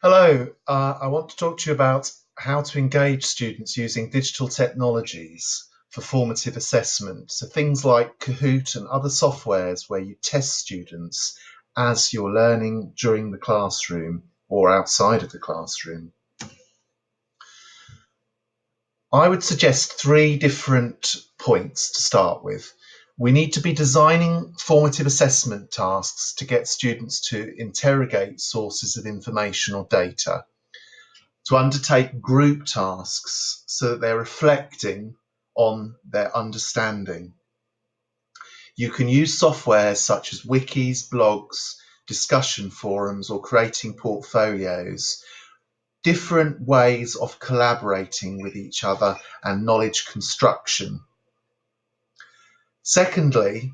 Hello, I want to talk to you about how to engage students using digital technologies for formative assessment. So things like Kahoot and other softwares where you test students as you're learning during the classroom or outside of the classroom. I would suggest three different points to start with. We need to be designing formative assessment tasks to get students to interrogate sources of information or data, to undertake group tasks so that they're reflecting on their understanding. You can use software such as wikis, blogs, discussion forums, or creating portfolios, different ways of collaborating with each other and knowledge construction. Secondly,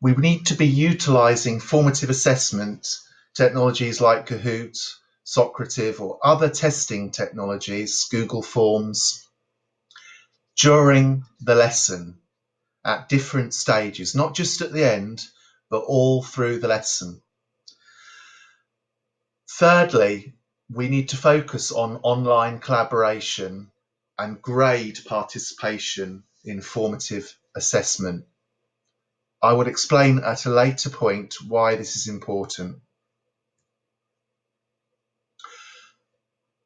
we need to be utilising formative assessment technologies like Kahoot, Socrative, or other testing technologies, Google Forms, during the lesson at different stages, not just at the end, but all through the lesson. Thirdly, we need to focus on online collaboration and grade participation in formative assessment. I would explain at a later point why this is important.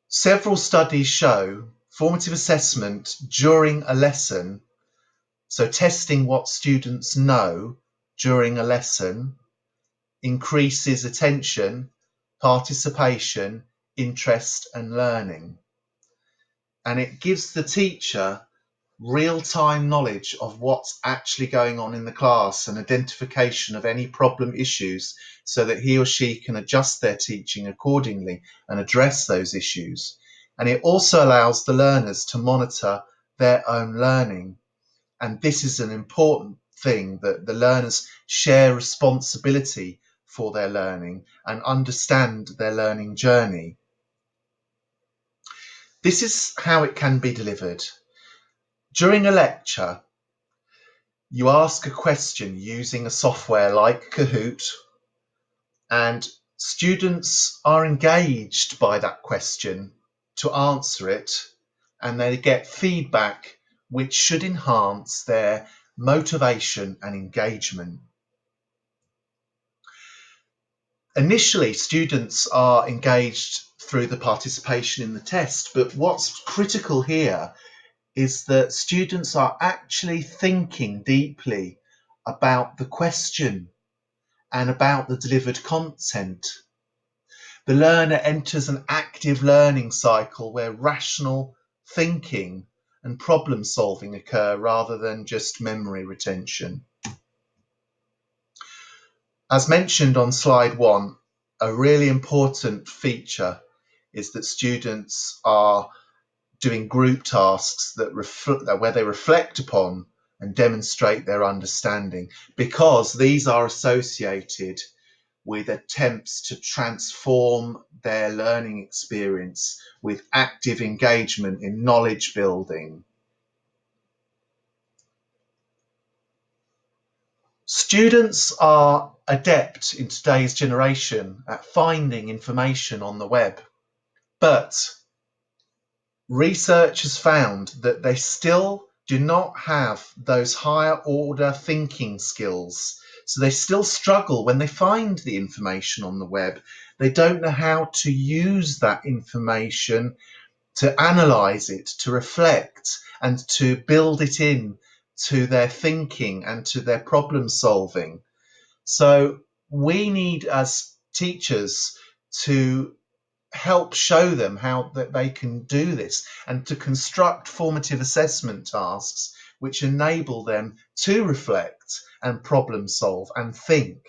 Several studies show formative assessment during a lesson, so testing what students know during a lesson, increases attention, participation, interest, and learning. And it gives the teacher real-time knowledge of what's actually going on in the class and identification of any problem issues so that he or she can adjust their teaching accordingly and address those issues. And it also allows the learners to monitor their own learning. And this is an important thing, that the learners share responsibility for their learning and understand their learning journey. This is how it can be delivered. During a lecture, you ask a question using a software like Kahoot, and students are engaged by that question to answer it, and they get feedback which should enhance their motivation and engagement. Initially, students are engaged through the participation in the test, but what's critical here is that students are actually thinking deeply about the question and about the delivered content. The learner enters an active learning cycle where rational thinking and problem solving occur rather than just memory retention. As mentioned on slide 1, a really important feature is that students are doing group tasks where they reflect upon and demonstrate their understanding, because these are associated with attempts to transform their learning experience with active engagement in knowledge building. Students are adept in today's generation at finding information on the web, but research has found that they still do not have those higher order thinking skills. So they still struggle when they find the information on the web. They don't know how to use that information, to analyze it, to reflect, and to build it in to their thinking and to their problem solving. So we need, as teachers, to help show them how that they can do this and to construct formative assessment tasks which enable them to reflect and problem solve and think.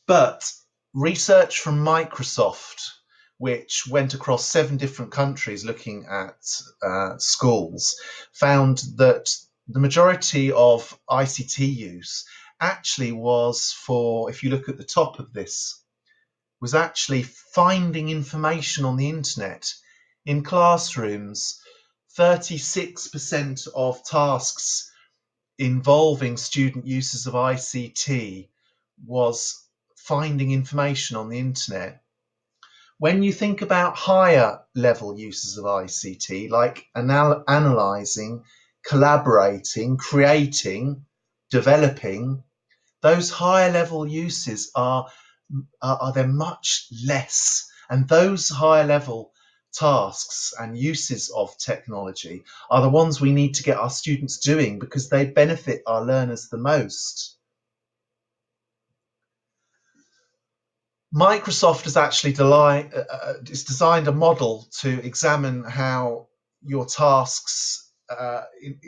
But research from Microsoft, which went across 7 different countries looking at schools, found that the majority of ICT use actually was for, if you look at the top of this, was actually finding information on the internet. In classrooms, 36% of tasks involving student uses of ICT was finding information on the internet. When you think about higher level uses of ICT, like analysing, collaborating, creating, developing, those higher level uses are there much less. And those higher level tasks and uses of technology are the ones we need to get our students doing because they benefit our learners the most. Microsoft has actually designed a model to examine how your tasks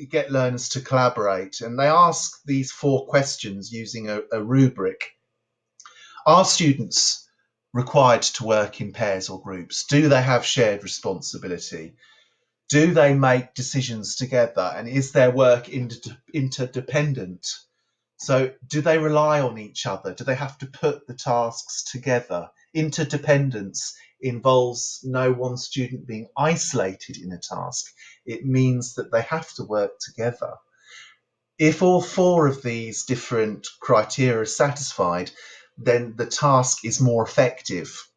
get learners to collaborate. And they ask these 4 questions using a rubric. Are students required to work in pairs or groups? Do they have shared responsibility? Do they make decisions together? And is their work interdependent? So do they rely on each other? Do they have to put the tasks together? Interdependence involves no one student being isolated in a task. It means that they have to work together. If all 4 of these different criteria are satisfied, then the task is more effective.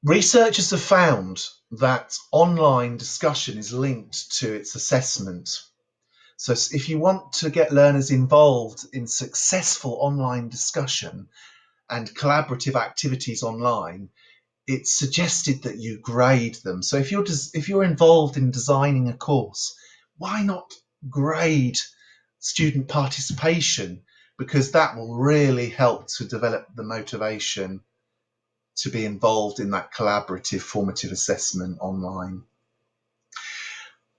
Researchers have found that online discussion is linked to its assessment. So if you want to get learners involved in successful online discussion and collaborative activities online, it's suggested that you grade them. So if you're involved in designing a course, why not grade student participation? Because that will really help to develop the motivation to be involved in that collaborative formative assessment online.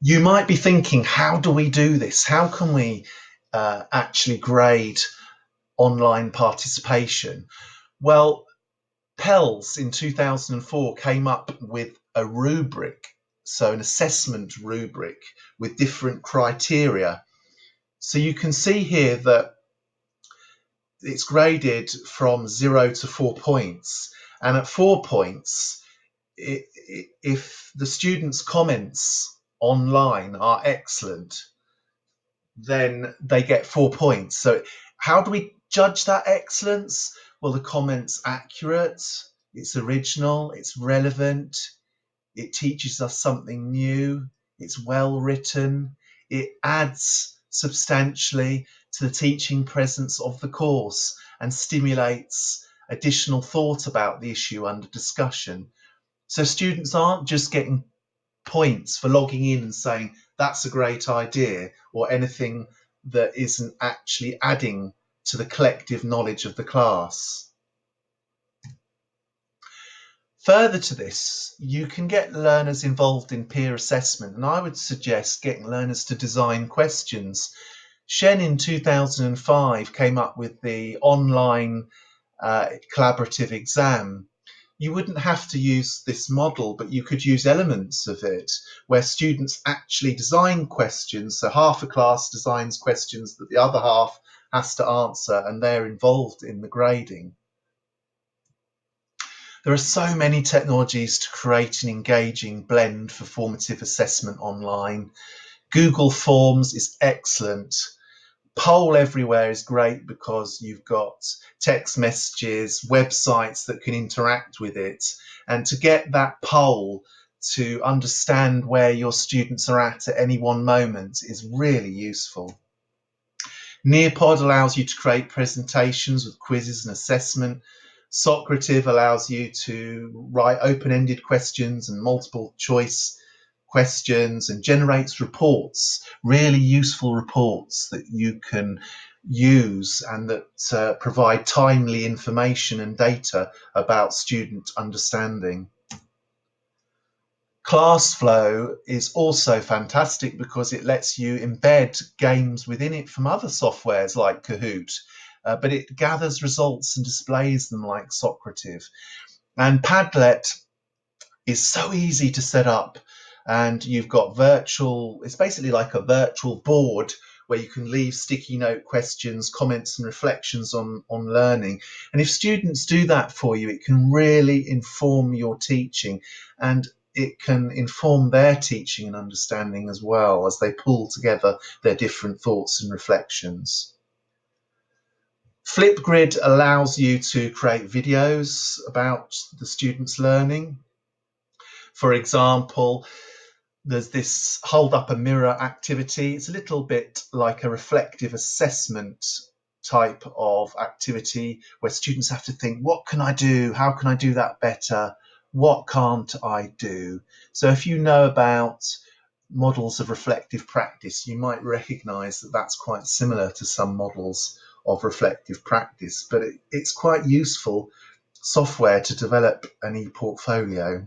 You might be thinking, how do we do this? How can we actually grade online participation? Well, Pels in 2004 came up with a rubric, so an assessment rubric with different criteria. So you can see here that it's graded from 0 to 4 points. And at 4 points, if the students' comments online are excellent, then they get 4 points. So how do we judge that excellence? Well, the comment's accurate, it's original, it's relevant, it teaches us something new, it's well written, it adds substantially to the teaching presence of the course and stimulates additional thought about the issue under discussion. So students aren't just getting points for logging in and saying that's a great idea or anything that isn't actually adding to the collective knowledge of the class. Further to this, you can get learners involved in peer assessment, and I would suggest getting learners to design questions. Shen in 2005 came up with the online collaborative exam. You wouldn't have to use this model, but you could use elements of it where students actually design questions. So half a class designs questions that the other half has to answer, and they're involved in the grading. There are so many technologies to create an engaging blend for formative assessment online. Google Forms is excellent. Poll Everywhere is great because you've got text messages, websites that can interact with it. And to get that poll to understand where your students are at any one moment is really useful. Nearpod allows you to create presentations with quizzes and assessment. Socrative allows you to write open-ended questions and multiple choice questions and generates reports, really useful reports that you can use and that provide timely information and data about student understanding. ClassFlow is also fantastic because it lets you embed games within it from other softwares like Kahoot, but it gathers results and displays them like Socrative. And Padlet is so easy to set up, and you've got it's basically like a virtual board where you can leave sticky note questions, comments and reflections on learning. And if students do that for you, it can really inform your teaching, and it can inform their teaching and understanding as well as they pull together their different thoughts and reflections. Flipgrid allows you to create videos about the students' learning. For example, there's this hold up a mirror activity. It's a little bit like a reflective assessment type of activity where students have to think, what can I do? How can I do that better? What can't I do? So if you know about models of reflective practice, you might recognize that that's quite similar to some models of reflective practice, but it's quite useful software to develop an e-portfolio.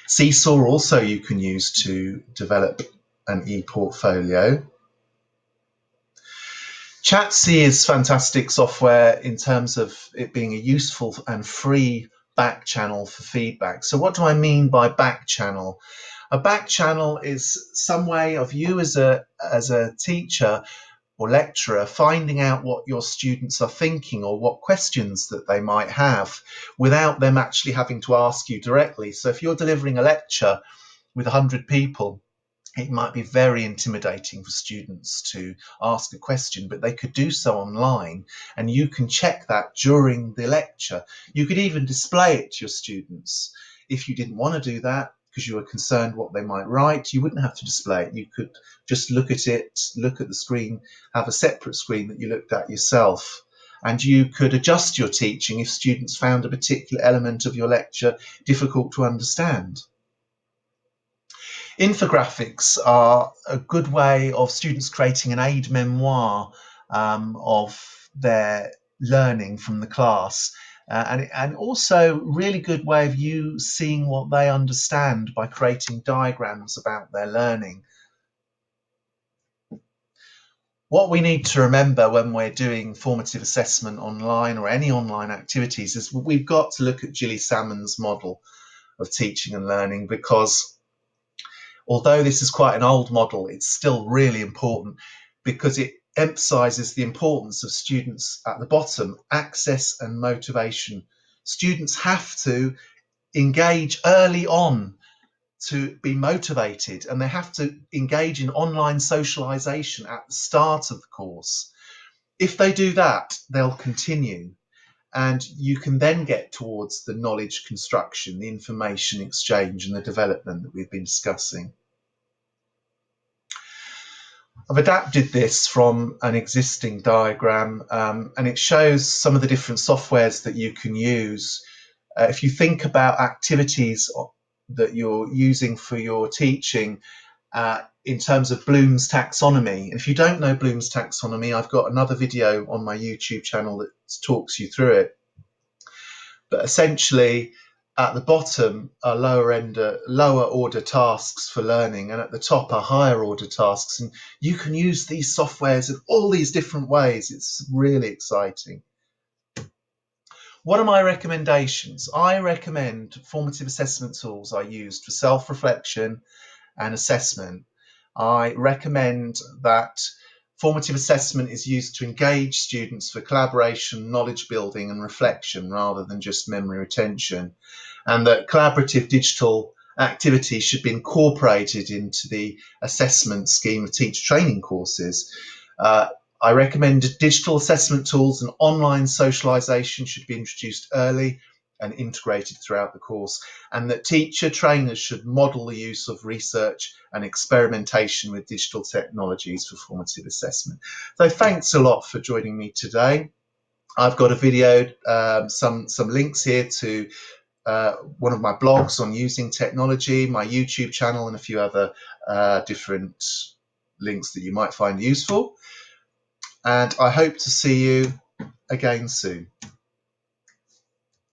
Seesaw also you can use to develop an e-portfolio. Chatzy is fantastic software in terms of it being a useful and free back channel for feedback. So what do I mean by back channel? A back channel is some way of you as a teacher or lecturer finding out what your students are thinking or what questions that they might have without them actually having to ask you directly. So if you're delivering a lecture with 100 people, it might be very intimidating for students to ask a question, but they could do so online, and you can check that during the lecture. You could even display it to your students. If you didn't want to do that because you were concerned what they might write, you wouldn't have to display it. You could just look at it, look at the screen, have a separate screen that you looked at yourself. And you could adjust your teaching if students found a particular element of your lecture difficult to understand. Infographics are a good way of students creating an aide memoir of their learning from the class. And also really good way of you seeing what they understand by creating diagrams about their learning. What we need to remember when we're doing formative assessment online or any online activities is we've got to look at Gilly Salmon's model of teaching and learning, because although this is quite an old model, it's still really important because it emphasizes the importance of students at the bottom, access and motivation. Students have to engage early on to be motivated, and they have to engage in online socialization at the start of the course. If they do that, they'll continue, and you can then get towards the knowledge construction, the information exchange, and the development that we've been discussing. I've adapted this from an existing diagram, and it shows some of the different softwares that you can use. If you think about activities that you're using for your teaching in terms of Bloom's taxonomy, if you don't know Bloom's taxonomy, I've got another video on my YouTube channel that talks you through it. But essentially, at the bottom are lower order tasks for learning, and at the top are higher order tasks. And you can use these softwares in all these different ways. It's really exciting. What are my recommendations? I recommend formative assessment tools are used for self-reflection and assessment. I recommend that formative assessment is used to engage students for collaboration, knowledge building and reflection rather than just memory retention, and that collaborative digital activities should be incorporated into the assessment scheme of teacher training courses. I recommend digital assessment tools and online socialization should be introduced early and integrated throughout the course, and that teacher trainers should model the use of research and experimentation with digital technologies for formative assessment. So thanks a lot for joining me today. I've got a video, some links here to one of my blogs on using technology, my YouTube channel, and a few other different links that you might find useful. And I hope to see you again soon.